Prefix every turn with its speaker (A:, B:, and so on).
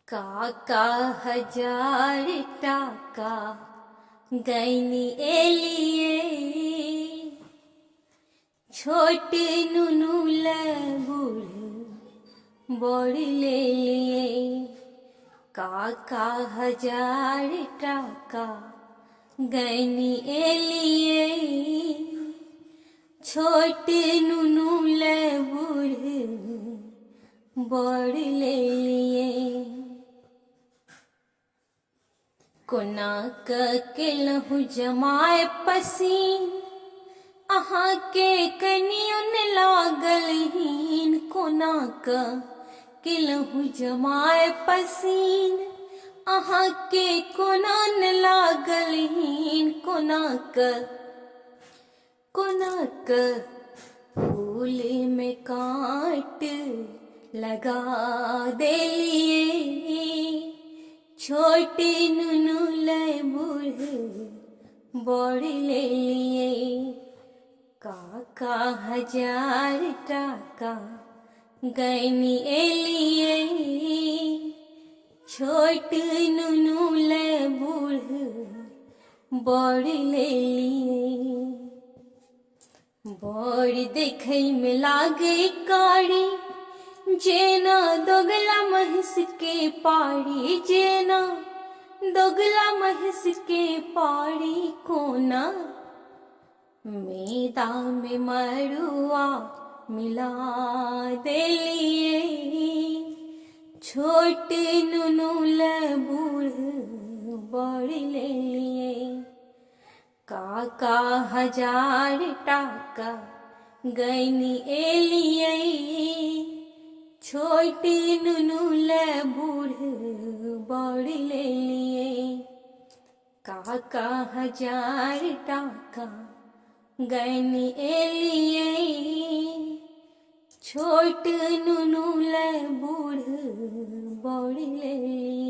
A: काका हजार टाका गैनी एलिए छोट नुनू बूढ़ बड़ ले लिए। काका हजार टाका गैनी एलिए छोट नुनू बूढ़ बड़ ले लिए। कोना केलहु जमाए पसीन अहाँ के कनियुन लागल हीन। कोना केलहु जमाए पसीन अहाँ के कोना न लागल हीन। कोना फूल में कांट लगा देलिए छोटे नुनू बूढ़ बड़ ले लिए। काका हजार टाका गैनी एलिए छोट नुनू बूढ़ बड़ ले लिए। बड़ देखै में लागे कारी जेना दोगला महिष के पाड़ी। जेना दोगला महिष के पाड़ी। कोना मैदा में मरुआ मिला देलिए छोट नुनू बूढ़ बड़ ले लिए। काका हजार टाका गैनी एलिए छोट नुनू बूढ़ बड़ ले लिए। काका हजार टाका गैनी एलिए छोट नुनू बूढ़ बड़ ले लिए।